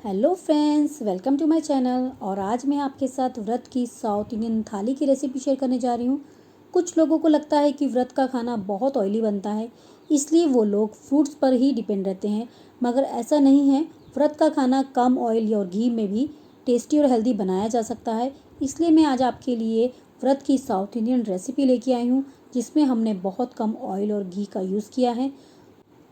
Hello friends, welcome to my channel. और आज मैं आपके साथ व्रत की साउथ इंडियन थाली की रेसिपी शेयर करने जा रही हूँ। कुछ लोगों को लगता है कि व्रत का खाना बहुत ऑयली बनता है, इसलिए वो लोग फ्रूट्स पर ही डिपेंड रहते हैं, मगर ऐसा नहीं है। व्रत का खाना कम ऑयल और घी में भी टेस्टी और हेल्दी बनाया जा सकता है। इसलिए मैं आज आपके लिए व्रत की साउथ इंडियन रेसिपी लेके आई हूँ, जिसमें हमने बहुत कम ऑयल और घी का यूज़ किया है।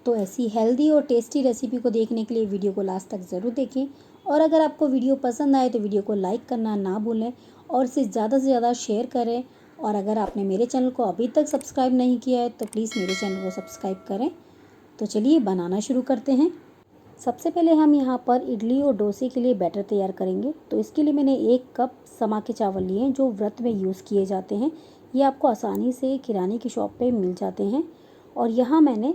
तो ऐसी हेल्दी और टेस्टी रेसिपी को देखने के लिए वीडियो को लास्ट तक ज़रूर देखें। और अगर आपको वीडियो पसंद आए तो वीडियो को लाइक करना ना भूलें और इसे ज़्यादा से ज़्यादा शेयर करें। और अगर आपने मेरे चैनल को अभी तक सब्सक्राइब नहीं किया है तो प्लीज़ मेरे चैनल को सब्सक्राइब करें। तो चलिए बनाना शुरू करते हैं। सबसे पहले हम यहाँ पर इडली और डोसे के लिए बैटर तैयार करेंगे। तो इसके लिए मैंने 1 कप समा के चावल लिए हैं, जो व्रत में यूज़ किए जाते हैं। ये आपको आसानी से किराने की शॉप पे मिल जाते हैं। और यहाँ मैंने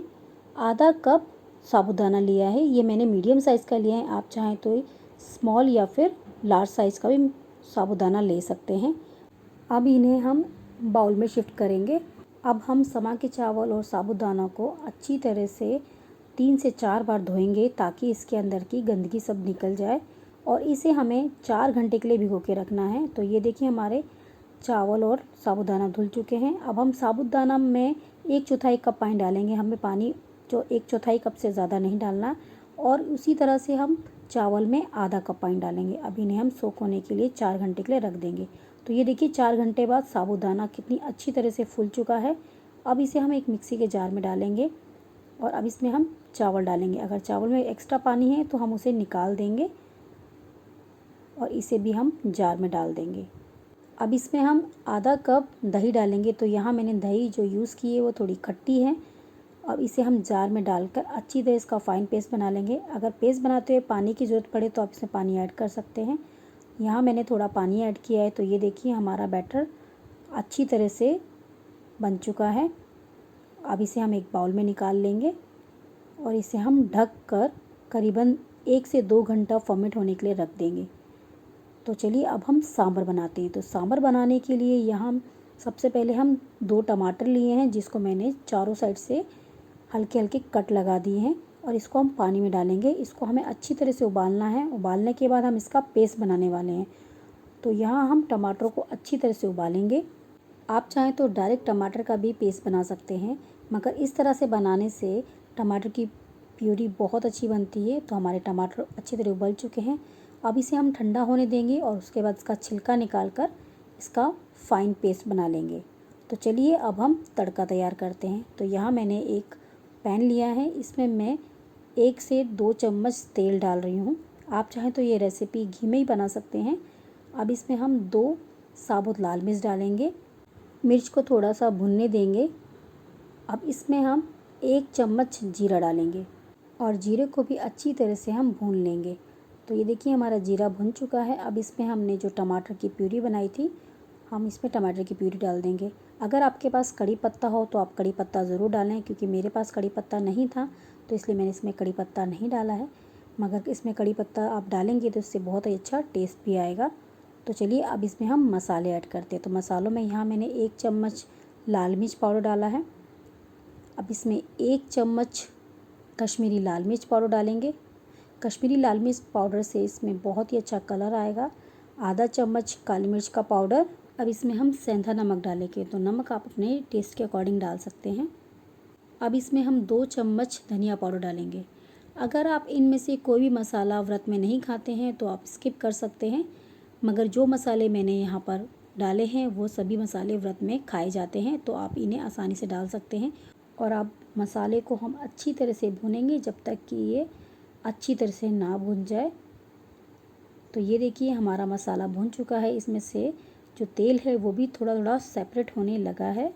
आधा कप साबूदाना लिया है। ये मैंने मीडियम साइज़ का लिया है, आप चाहें तो स्मॉल या फिर लार्ज साइज़ का भी साबूदाना ले सकते हैं। अब इन्हें हम बाउल में शिफ्ट करेंगे। अब हम समा के चावल और साबूदाना को अच्छी तरह से 3 से 4 बार धोएंगे, ताकि इसके अंदर की गंदगी सब निकल जाए। और इसे हमें 4 घंटे के लिए भिगो के रखना है। तो ये देखिए, हमारे चावल और साबूदाना धुल चुके हैं। अब हम साबूदाना में 1/4 कप पानी डालेंगे। हमें पानी जो 1/4 कप से ज़्यादा नहीं डालना। और उसी तरह से हम चावल में आधा कप पानी डालेंगे। अब इन्हें हम सोक होने के लिए 4 घंटे के लिए रख देंगे। तो ये देखिए, 4 घंटे बाद साबूदाना कितनी अच्छी तरह से फूल चुका है। अब इसे हम एक मिक्सी के जार में डालेंगे और अब इसमें हम चावल डालेंगे। अगर चावल में एक्स्ट्रा पानी है तो हम उसे निकाल देंगे और इसे भी हम जार में डाल देंगे। अब इसमें हम आधा कप दही डालेंगे। तो यहाँ मैंने दही जो यूज़ की है वो थोड़ी खट्टी है। अब इसे हम जार में डालकर अच्छी तरह इसका फ़ाइन पेस्ट बना लेंगे। अगर पेस्ट बनाते हुए पानी की ज़रूरत पड़े तो आप इसमें पानी ऐड कर सकते हैं। यहाँ मैंने थोड़ा पानी ऐड किया है। तो ये देखिए, हमारा बैटर अच्छी तरह से बन चुका है। अब इसे हम एक बाउल में निकाल लेंगे और इसे हम ढक कर करीबन 1 से 2 घंटा फर्मेंट होने के लिए रख देंगे। तो चलिए अब हम सांभर बनाते हैं। तो सांभर बनाने के लिए यहाँ सबसे पहले हम 2 टमाटर लिए हैं, जिसको मैंने चारों साइड से हल्के हल्के कट लगा दिए हैं। और इसको हम पानी में डालेंगे। इसको हमें अच्छी तरह से उबालना है। उबालने के बाद हम इसका पेस्ट बनाने वाले हैं। तो यहाँ हम टमाटर को अच्छी तरह से उबालेंगे। आप चाहें तो डायरेक्ट टमाटर का भी पेस्ट बना सकते हैं, मगर इस तरह से बनाने से टमाटर की प्यूरी बहुत अच्छी बनती है। तो हमारे टमाटर अच्छी तरह उबल चुके हैं। अब इसे हम ठंडा होने देंगे और उसके बाद इसका छिलका निकाल कर इसका फ़ाइन पेस्ट बना लेंगे। तो चलिए अब हम तड़का तैयार करते हैं। तो यहाँ मैंने एक पैन लिया है, इसमें मैं 1 से 2 चम्मच तेल डाल रही हूँ। आप चाहें तो ये रेसिपी घी में ही बना सकते हैं। अब इसमें हम 2 साबुत लाल मिर्च डालेंगे। मिर्च को थोड़ा सा भुनने देंगे। अब इसमें हम 1 चम्मच जीरा डालेंगे और जीरे को भी अच्छी तरह से हम भून लेंगे। तो ये देखिए, हमारा जीरा भुन चुका है। अब इसमें हमने जो टमाटर की प्यूरी बनाई थी, हम इसमें टमाटर की प्यूरी डाल देंगे। अगर आपके पास कड़ी पत्ता हो तो आप कड़ी पत्ता ज़रूर डालें, क्योंकि मेरे पास कड़ी पत्ता नहीं था तो इसलिए मैंने इसमें कड़ी पत्ता नहीं डाला है। मगर इसमें कड़ी पत्ता आप डालेंगे तो इससे बहुत ही अच्छा टेस्ट भी आएगा। तो चलिए अब इसमें हम मसाले ऐड करते हैं। तो मसालों में यहाँ मैंने 1 चम्मच लाल मिर्च पाउडर डाला है। अब इसमें 1 चम्मच कश्मीरी लाल मिर्च पाउडर डालेंगे। कश्मीरी लाल मिर्च पाउडर से इसमें बहुत ही अच्छा कलर आएगा। आधा चम्मच काली मिर्च का पाउडर। अब इसमें हम सेंधा नमक डालेंगे। तो नमक आप अपने टेस्ट के अकॉर्डिंग डाल सकते हैं। अब इसमें हम 2 चम्मच धनिया पाउडर डालेंगे। अगर आप इनमें से कोई भी मसाला व्रत में नहीं खाते हैं तो आप स्किप कर सकते हैं, मगर जो मसाले मैंने यहाँ पर डाले हैं वो सभी मसाले व्रत में खाए जाते हैं, तो आप इन्हें आसानी से डाल सकते हैं। और अब मसाले को हम अच्छी तरह से भूनेंगे जब तक कि ये अच्छी तरह से ना भुन जाए। तो ये देखिए, हमारा मसाला भुन चुका है। इसमें से जो तेल है वो भी थोड़ा थोड़ा सेपरेट होने लगा है।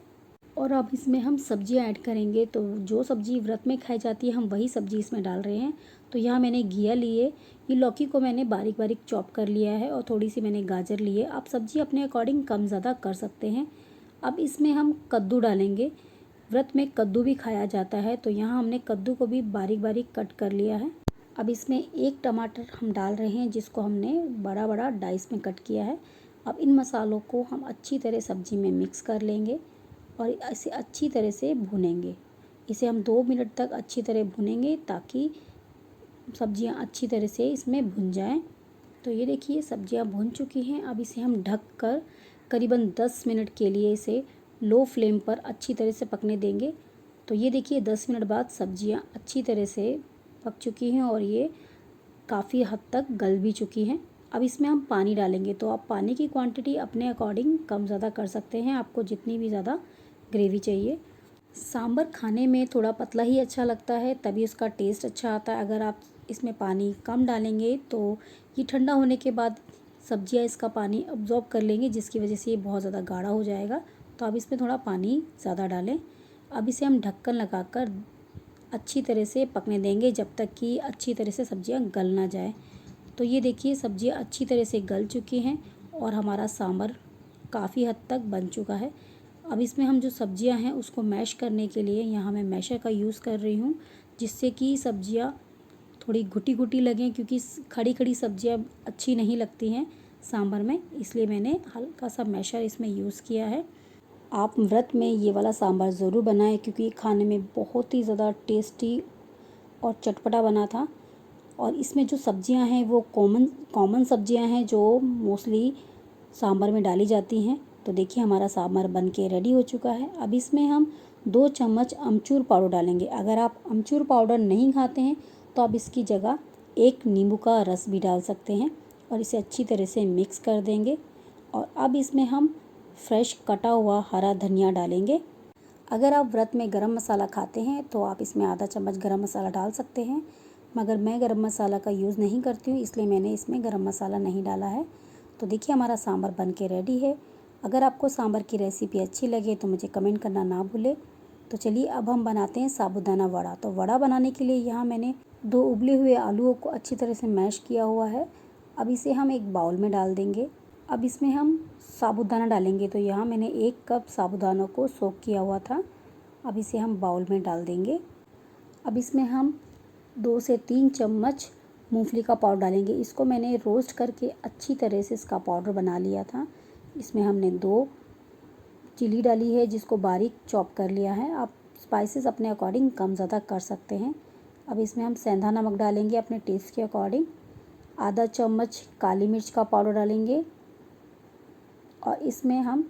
और अब इसमें हम सब्जियां ऐड करेंगे। तो जो सब्ज़ी व्रत में खाई जाती है हम वही सब्ज़ी इसमें डाल रहे हैं। तो यहाँ मैंने घिया लिए, ये लौकी को मैंने बारीक बारीक चॉप कर लिया है और थोड़ी सी मैंने गाजर ली है। आप सब्ज़ी अपने अकॉर्डिंग कम ज़्यादा कर सकते हैं। अब इसमें हम कद्दू डालेंगे। व्रत में कद्दू भी खाया जाता है, तो यहाँ हमने कद्दू को भी बारीक बारीक कट कर लिया है। अब इसमें 1 टमाटर हम डाल रहे हैं, जिसको हमने बड़ा बड़ा डाइस में कट किया है। अब इन मसालों को हम अच्छी तरह सब्ज़ी में मिक्स कर लेंगे और इसे अच्छी तरह से भूनेंगे। इसे हम 2 मिनट तक अच्छी तरह भूनेंगे, ताकि सब्जियां अच्छी तरह से इसमें भुन जाएं। तो ये देखिए सब्जियां भुन चुकी हैं। अब इसे हम ढक कर करीबन 10 मिनट के लिए इसे लो फ्लेम पर अच्छी तरह से पकने देंगे। तो ये देखिए 10 मिनट बाद सब्जियां अच्छी तरह से पक चुकी हैं और ये काफ़ी हद तक गल भी चुकी हैं। अब इसमें हम पानी डालेंगे, तो आप पानी की क्वांटिटी अपने अकॉर्डिंग कम ज़्यादा कर सकते हैं, आपको जितनी भी ज़्यादा ग्रेवी चाहिए। सांभर खाने में थोड़ा पतला ही अच्छा लगता है, तभी उसका टेस्ट अच्छा आता है। अगर आप इसमें पानी कम डालेंगे तो ये ठंडा होने के बाद सब्जियां इसका पानी अब्जॉर्ब कर लेंगी, जिसकी वजह से ये बहुत ज़्यादा गाढ़ा हो जाएगा। तो आप इसमें थोड़ा पानी ज़्यादा डालें। अब इसे हम ढक्कन लगाकर अच्छी तरह से पकने देंगे जब तक कि अच्छी तरह से सब्जियां गल ना जाए। तो ये देखिए सब्जियां अच्छी तरह से गल चुकी हैं और हमारा सांभर काफ़ी हद तक बन चुका है। अब इसमें हम जो सब्जियां हैं उसको मैश करने के लिए यहाँ मैं मैशर का यूज़ कर रही हूँ, जिससे कि सब्जियां थोड़ी घुटी घुटी लगें, क्योंकि खड़ी खड़ी सब्जियां अच्छी नहीं लगती हैं सांभर में, इसलिए मैंने हल्का सा मैशर इसमें यूज़ किया है। आप व्रत में ये वाला सांभर ज़रूर बनाएं, क्योंकि खाने में बहुत ही ज़्यादा टेस्टी और चटपटा बना था। और इसमें जो सब्जियां हैं वो कॉमन सब्जियां हैं जो मोस्टली सांभर में डाली जाती हैं। तो देखिए हमारा सांभर बन के रेडी हो चुका है। अब इसमें हम 2 चम्मच अमचूर पाउडर डालेंगे। अगर आप अमचूर पाउडर नहीं खाते हैं तो आप इसकी जगह 1 नींबू का रस भी डाल सकते हैं और इसे अच्छी तरह से मिक्स कर देंगे। और अब इसमें हम फ्रेश कटा हुआ हरा धनिया डालेंगे। अगर आप व्रत में गरम मसाला खाते हैं तो आप इसमें आधा चम्मच गरम मसाला डाल सकते हैं, मगर मैं गरम मसाला का यूज़ नहीं करती हूँ, इसलिए मैंने इसमें गरम मसाला नहीं डाला है। तो देखिए हमारा सांभर बन के रेडी है। अगर आपको सांभर की रेसिपी अच्छी लगे तो मुझे कमेंट करना ना भूलें। तो चलिए अब हम बनाते हैं साबूदाना वड़ा। तो वड़ा बनाने के लिए यहाँ मैंने 2 उबले हुए आलूओं को अच्छी तरह से मैश किया हुआ है। अब इसे हम एक बाउल में डाल देंगे। अब इसमें हम साबूदाना डालेंगे। तो यहाँ मैंने 1 कप साबूदानों को सोक किया हुआ था। अब इसे हम बाउल में डाल देंगे। अब इसमें हम 2 से 3 चम्मच मूंगफली का पाउडर डालेंगे। इसको मैंने रोस्ट करके अच्छी तरह से इसका पाउडर बना लिया था। इसमें हमने 2 चिली डाली है, जिसको बारीक चॉप कर लिया है। आप स्पाइसेस अपने अकॉर्डिंग कम ज़्यादा कर सकते हैं। अब इसमें हम सेंधा नमक डालेंगे अपने टेस्ट के अकॉर्डिंग। आधा चम्मच काली मिर्च का पाउडर डालेंगे और इसमें हम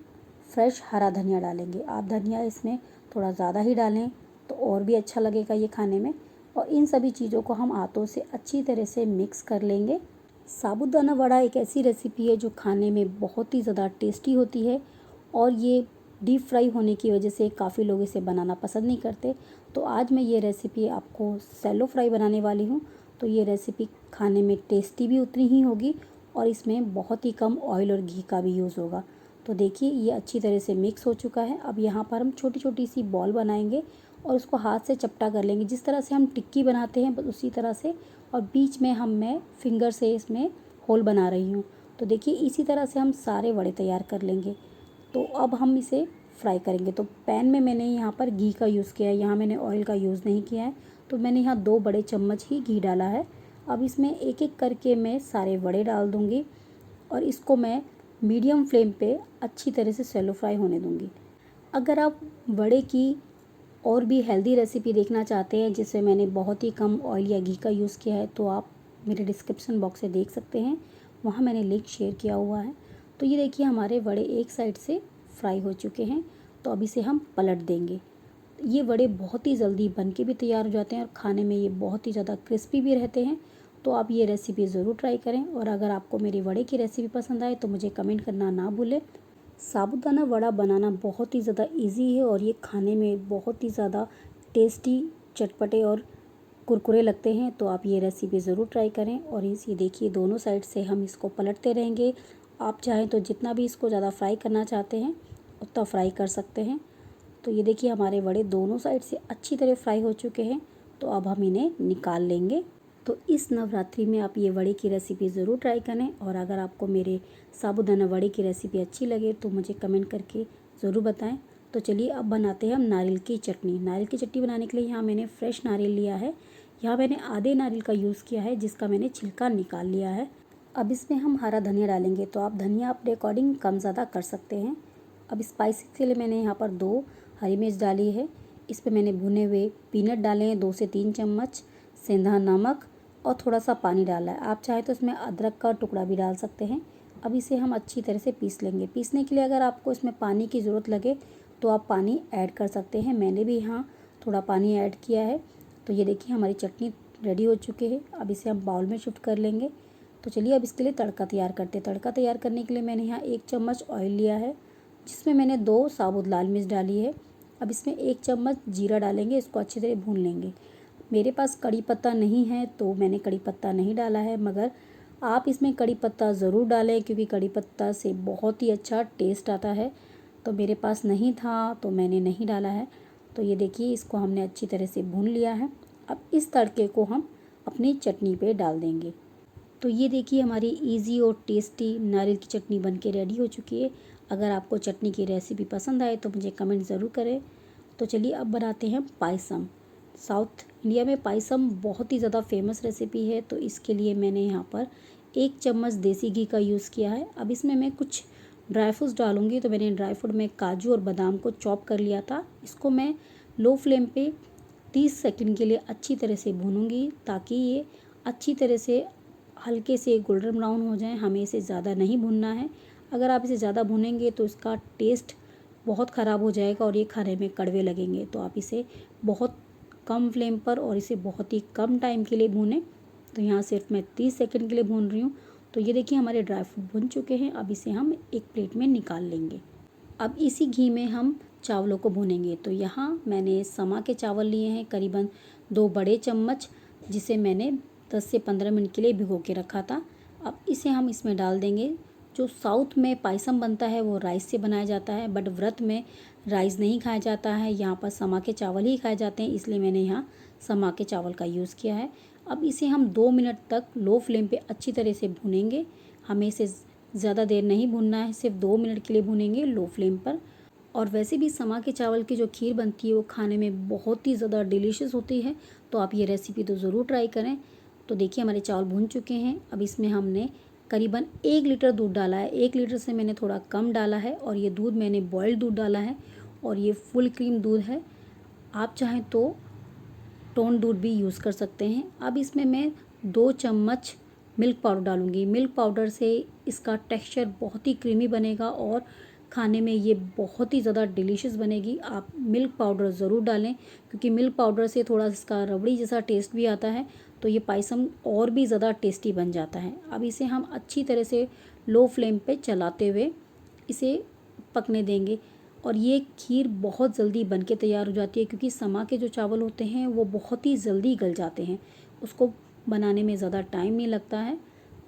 फ्रेश हरा धनिया डालेंगे। आप धनिया इसमें थोड़ा ज़्यादा ही डालें तो और भी अच्छा लगेगा ये खाने में। और इन सभी चीज़ों को हम हाथों से अच्छी तरह से मिक्स कर लेंगे। साबूदाना वड़ा एक ऐसी रेसिपी है जो खाने में बहुत ही ज़्यादा टेस्टी होती है और ये डीप फ्राई होने की वजह से काफ़ी लोग इसे बनाना पसंद नहीं करते। तो आज मैं ये रेसिपी आपको सैलो फ्राई बनाने वाली हूँ। तो ये रेसिपी खाने में टेस्टी भी उतनी ही होगी और इसमें बहुत ही कम ऑयल और घी का भी यूज़ होगा। तो देखिए ये अच्छी तरह से मिक्स हो चुका है। अब यहाँ पर हम छोटी छोटी सी बॉल बनाएंगे और उसको हाथ से चपटा कर लेंगे, जिस तरह से हम टिक्की बनाते हैं बस उसी तरह से। और बीच में मैं फिंगर से इसमें होल बना रही हूँ। तो देखिए इसी तरह से हम सारे वड़े तैयार कर लेंगे। तो अब हम इसे फ्राई करेंगे। तो पैन में मैंने यहाँ पर घी का यूज़ किया है, यहाँ मैंने ऑयल का यूज़ नहीं किया है। तो मैंने यहाँ 2 बड़े चम्मच ही घी डाला है। अब इसमें एक एक करके मैं सारे वड़े डाल दूँगी और इसको मैं मीडियम फ्लेम पे अच्छी तरह से सैलो फ्राई होने दूँगी। अगर आप वड़े की और भी हेल्दी रेसिपी देखना चाहते हैं जिसमें मैंने बहुत ही कम ऑयल या घी का यूज़ किया है, तो आप मेरे डिस्क्रिप्शन बॉक्स से देख सकते हैं, वहाँ मैंने लिंक शेयर किया हुआ है। तो ये देखिए हमारे वड़े एक साइड से फ्राई हो चुके हैं। तो अब इसे हम पलट देंगे। ये वड़े बहुत ही जल्दी बन के भी तैयार हो जाते हैं और खाने में ये बहुत ही ज़्यादा क्रिस्पी भी रहते हैं। तो आप ये रेसिपी ज़रूर ट्राई करें। और अगर आपको मेरी वड़े की रेसिपी पसंद आए तो मुझे कमेंट करना ना भूलें। साबूदाना वड़ा बनाना बहुत ही ज़्यादा इजी है और ये खाने में बहुत ही ज़्यादा टेस्टी, चटपटे और कुरकुरे लगते हैं। तो आप ये रेसिपी ज़रूर ट्राई करें। और ये देखिए दोनों साइड से हम इसको पलटते रहेंगे। आप चाहें तो जितना भी इसको ज़्यादा फ्राई करना चाहते हैं उतना फ्राई कर सकते हैं। तो ये देखिए हमारे वड़े दोनों साइड से अच्छी तरह फ्राई हो चुके हैं। तो अब हम इन्हें निकाल लेंगे। तो इस नवरात्रि में आप ये वड़े की रेसिपी ज़रूर ट्राई करें। और अगर आपको मेरे साबूदाना वड़े की रेसिपी अच्छी लगे तो मुझे कमेंट करके ज़रूर बताएं। तो चलिए अब बनाते हैं हम नारियल की चटनी। नारियल की चटनी बनाने के लिए यहाँ मैंने फ्रेश नारियल लिया है। यहाँ मैंने आधे नारियल का यूज़ किया है, जिसका मैंने छिलका निकाल लिया है। अब इसमें हम हरा धनिया डालेंगे। तो आप धनिया अपने अकॉर्डिंग कम ज़्यादा कर सकते हैं। अब स्पाइसी के लिए मैंने यहाँ पर 2 हरी मिर्च डाली है। इस पर मैंने भुने हुए पीनट डाले हैं 2 से 3 चम्मच, सेंधा नमक और थोड़ा सा पानी डाला है। आप चाहे तो इसमें अदरक का टुकड़ा भी डाल सकते हैं। अब इसे हम अच्छी तरह से पीस लेंगे। पीसने के लिए अगर आपको इसमें पानी की ज़रूरत लगे तो आप पानी ऐड कर सकते हैं। मैंने भी यहाँ थोड़ा पानी ऐड किया है। तो ये देखिए हमारी चटनी रेडी हो चुकी है। अब इसे हम बाउल में शिफ्ट कर लेंगे। तो चलिए अब इसके लिए तड़का तैयार करते हैं। तड़का तैयार करने के लिए मैंने यहाँ 1 चम्मच ऑयल लिया है, जिसमें मैंने 2 साबुत लाल मिर्च डाली है। अब इसमें 1 चम्मच जीरा डालेंगे, इसको अच्छी तरह भून लेंगे। मेरे पास कड़ी पत्ता नहीं है तो मैंने कड़ी पत्ता नहीं डाला है, मगर आप इसमें कड़ी पत्ता ज़रूर डालें क्योंकि कड़ी पत्ता से बहुत ही अच्छा टेस्ट आता है। तो मेरे पास नहीं था तो मैंने नहीं डाला है। तो ये देखिए इसको हमने अच्छी तरह से भून लिया है। अब इस तड़के को हम अपनी चटनी पे डाल देंगे। तो ये देखिए हमारी इजी और टेस्टी नारियल की चटनी बनके रेडी हो चुकी है। अगर आपको चटनी की रेसिपी पसंद आए तो मुझे कमेंट ज़रूर करें। तो चलिए अब बनाते हैं पायसम। साउथ इंडिया में पायसम बहुत ही ज़्यादा फेमस रेसिपी है। तो इसके लिए मैंने यहाँ पर 1 चम्मच देसी घी का यूज़ किया है। अब इसमें मैं कुछ ड्राई फ्रूट्स डालूँगी। तो मैंने ड्राई फ्रूट में काजू और बादाम को चॉप कर लिया था। इसको मैं लो फ्लेम पे 30 सेकंड के लिए अच्छी तरह से भूनूंगी, ताकि ये अच्छी तरह से हल्के से गोल्डन ब्राउन हो जाएं। हमें इसे ज़्यादा नहीं भूनना है। अगर आप इसे ज़्यादा भूनेंगे तो इसका टेस्ट बहुत ख़राब हो जाएगा और ये खाने में कड़वे लगेंगे। तो आप इसे बहुत कम फ्लेम पर और इसे बहुत ही कम टाइम के लिए भूनें। तो यहाँ सिर्फ मैं 30 सेकंड के लिए भून रही हूँ। तो ये देखिए हमारे ड्राई फ्रूट भुन चुके हैं। अब इसे हम एक प्लेट में निकाल लेंगे। अब इसी घी में हम चावलों को भूनेंगे। तो यहाँ मैंने समा के चावल लिए हैं करीबन 2 बड़े चम्मच, जिसे मैंने 10 से 15 मिनट के लिए भिगो के रखा था। अब इसे हम इसमें डाल देंगे। जो साउथ में पायसम बनता है वो राइस से बनाया जाता है, बट व्रत में राइस नहीं खाया जाता है। यहाँ पर समा के चावल ही खाए जाते हैं, इसलिए मैंने यहाँ समा के चावल का यूज़ किया है। अब इसे हम 2 मिनट तक लो फ्लेम पे अच्छी तरह से भूनेंगे। हमें इसे ज़्यादा देर नहीं भूनना है, सिर्फ 2 मिनट के लिए भूनेंगे लो फ्लेम पर। और वैसे भी समा के चावल की जो खीर बनती है वो खाने में बहुत ही ज़्यादा डिलीशियस होती है। तो आप ये रेसिपी तो ज़रूर ट्राई करें। तो देखिए हमारे चावल भून चुके हैं। अब इसमें हमने करीबन 1 लीटर दूध डाला है। 1 लीटर से मैंने थोड़ा कम डाला है और ये दूध मैंने बॉइल्ड दूध डाला है और ये फुल क्रीम दूध है। आप चाहें तो टोन दूध भी यूज़ कर सकते हैं। अब इसमें मैं 2 चम्मच मिल्क पाउडर डालूँगी। मिल्क पाउडर से इसका टेक्सचर बहुत ही क्रीमी बनेगा और खाने में ये बहुत ही ज़्यादा डिलीशियस बनेगी। आप मिल्क पाउडर ज़रूर डालें क्योंकि मिल्क पाउडर से थोड़ा इसका रबड़ी जैसा टेस्ट भी आता है, तो ये पायसम और भी ज़्यादा टेस्टी बन जाता है। अब इसे हम अच्छी तरह से लो फ्लेम पे चलाते हुए इसे पकने देंगे और ये खीर बहुत जल्दी बन के तैयार हो जाती है क्योंकि समा के जो चावल होते हैं वो बहुत ही जल्दी गल जाते हैं। उसको बनाने में ज़्यादा टाइम नहीं लगता है।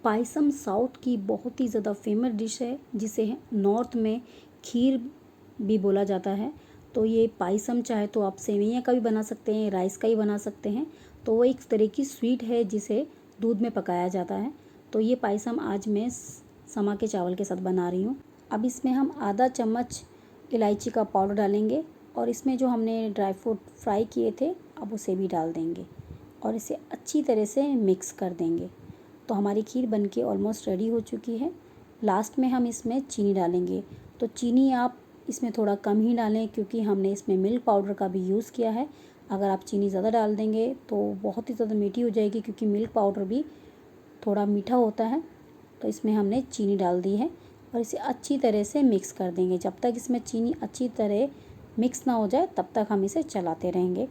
पायसम साउथ की बहुत ही ज़्यादा फेमस डिश है, जिसे नॉर्थ में खीर भी बोला जाता है। तो ये पायसम चाहे तो आप सेवइयाँ का भी बना सकते हैं, राइस का ही बना सकते हैं। तो वो एक तरह की स्वीट है जिसे दूध में पकाया जाता है। तो ये पायसम आज मैं समा के चावल के साथ बना रही हूँ। अब इसमें हम आधा चम्मच इलायची का पाउडर डालेंगे और इसमें जो हमने ड्राई फ्रूट फ्राई किए थे अब उसे भी डाल देंगे और इसे अच्छी तरह से मिक्स कर देंगे। तो हमारी खीर बनके ऑलमोस्ट रेडी हो चुकी है। लास्ट में हम इसमें चीनी डालेंगे। तो चीनी आप इसमें थोड़ा कम ही डालें क्योंकि हमने इसमें मिल्क पाउडर का भी यूज़ किया है। अगर आप चीनी ज़्यादा डाल देंगे तो बहुत ही ज़्यादा मीठी हो जाएगी क्योंकि मिल्क पाउडर भी थोड़ा मीठा होता है। तो इसमें हमने चीनी डाल दी है और इसे अच्छी तरह से मिक्स कर देंगे। जब तक इसमें चीनी अच्छी तरह मिक्स ना हो जाए तब तक हम इसे चलाते रहेंगे।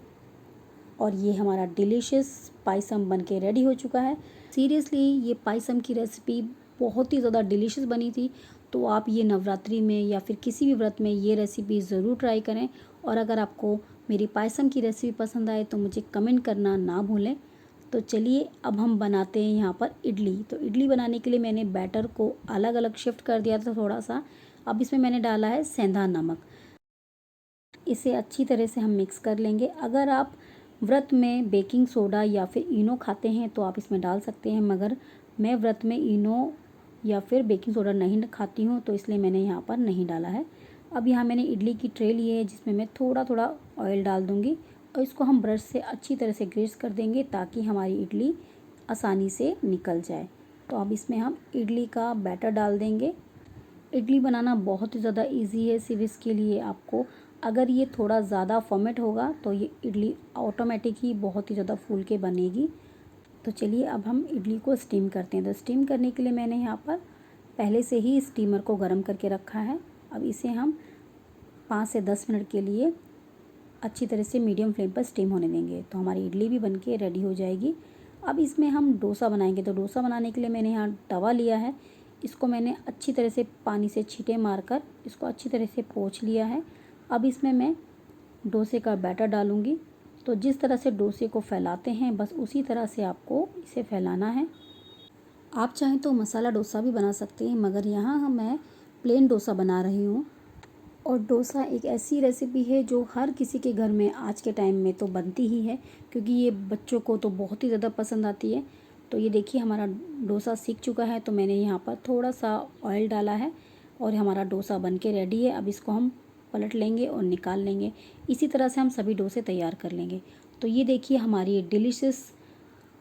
और ये हमारा डिलीशियस पायसम बनके रेडी हो चुका है। सीरियसली ये पायसम की रेसिपी बहुत ही ज़्यादा डिलीशियस बनी थी। तो आप ये नवरात्रि में या फिर किसी भी व्रत में ये रेसिपी ज़रूर ट्राई करें। और अगर आपको मेरी पायसम की रेसिपी पसंद आए तो मुझे कमेंट करना ना भूलें। तो चलिए अब हम बनाते हैं यहाँ पर इडली। तो इडली बनाने के लिए मैंने बैटर को अलग अलग शिफ्ट कर दिया था थोड़ा सा। अब इसमें मैंने डाला है सेंधा नमक। इसे अच्छी तरह से हम मिक्स कर लेंगे। अगर आप व्रत में बेकिंग सोडा या फिर इनो खाते हैं तो आप इसमें डाल सकते हैं, मगर मैं व्रत में इनो या फिर बेकिंग सोडा नहीं खाती हूँ तो इसलिए मैंने यहाँ पर नहीं डाला है। अब यहाँ मैंने इडली की ट्रे ली है जिसमें मैं थोड़ा थोड़ा ऑयल डाल दूँगी और इसको हम ब्रश से अच्छी तरह से ग्रीस कर देंगे ताकि हमारी इडली आसानी से निकल जाए। तो अब इसमें हम इडली का बैटर डाल देंगे। इडली बनाना बहुत ही ज़्यादा इजी है। सिर्फ इसके लिए आपको अगर ये थोड़ा ज़्यादा फर्मेंट होगा तो ये इडली ऑटोमेटिक ही बहुत ही ज़्यादा फूल के बनेगी। तो चलिए अब हम इडली को स्टीम करते हैं। तो स्टीम करने के लिए मैंने यहाँ पर पहले से ही स्टीमर को गर्म करके रखा है। अब इसे हम 5 से 10 मिनट के लिए अच्छी तरह से मीडियम फ्लेम पर स्टीम होने देंगे। तो हमारी इडली भी बनके रेडी हो जाएगी। अब इसमें हम डोसा बनाएंगे। तो डोसा बनाने के लिए मैंने यहाँ तवा लिया है। इसको मैंने अच्छी तरह से पानी से छींटे मारकर इसको अच्छी तरह से पोंछ लिया है। अब इसमें मैं डोसे का बैटर डालूँगी। तो जिस तरह से डोसे को फैलाते हैं बस उसी तरह से आपको इसे फैलाना है। आप चाहें तो मसाला डोसा भी बना सकते हैं, मगर यहाँ मैं प्लेन डोसा बना रही हूँ। और डोसा एक ऐसी रेसिपी है जो हर किसी के घर में आज के टाइम में तो बनती ही है, क्योंकि ये बच्चों को तो बहुत ही ज़्यादा पसंद आती है। तो ये देखिए हमारा डोसा सीख चुका है। तो मैंने यहाँ पर थोड़ा सा ऑयल डाला है और हमारा डोसा बन के रेडी है। अब इसको हम पलट लेंगे और निकाल लेंगे। इसी तरह से हम सभी डोसे तैयार कर लेंगे। तो ये देखिए हमारी डिलीशियस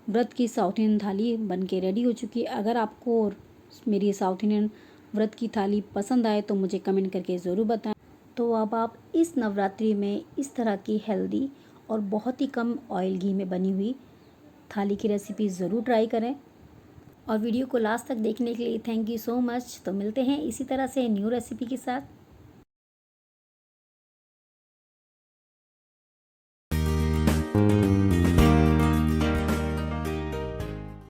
व्रत की साउथ इंडियन थाली बन के रेडी हो चुकी है। अगर आपको मेरी साउथ इंडियन व्रत की थाली पसंद आए तो मुझे कमेंट करके ज़रूर बताएं। तो अब आप इस नवरात्रि में इस तरह की हेल्दी और बहुत ही कम ऑयल घी में बनी हुई थाली की रेसिपी ज़रूर ट्राई करें। और वीडियो को लास्ट तक देखने के लिए थैंक यू सो मच। तो मिलते हैं इसी तरह से न्यू रेसिपी के साथ।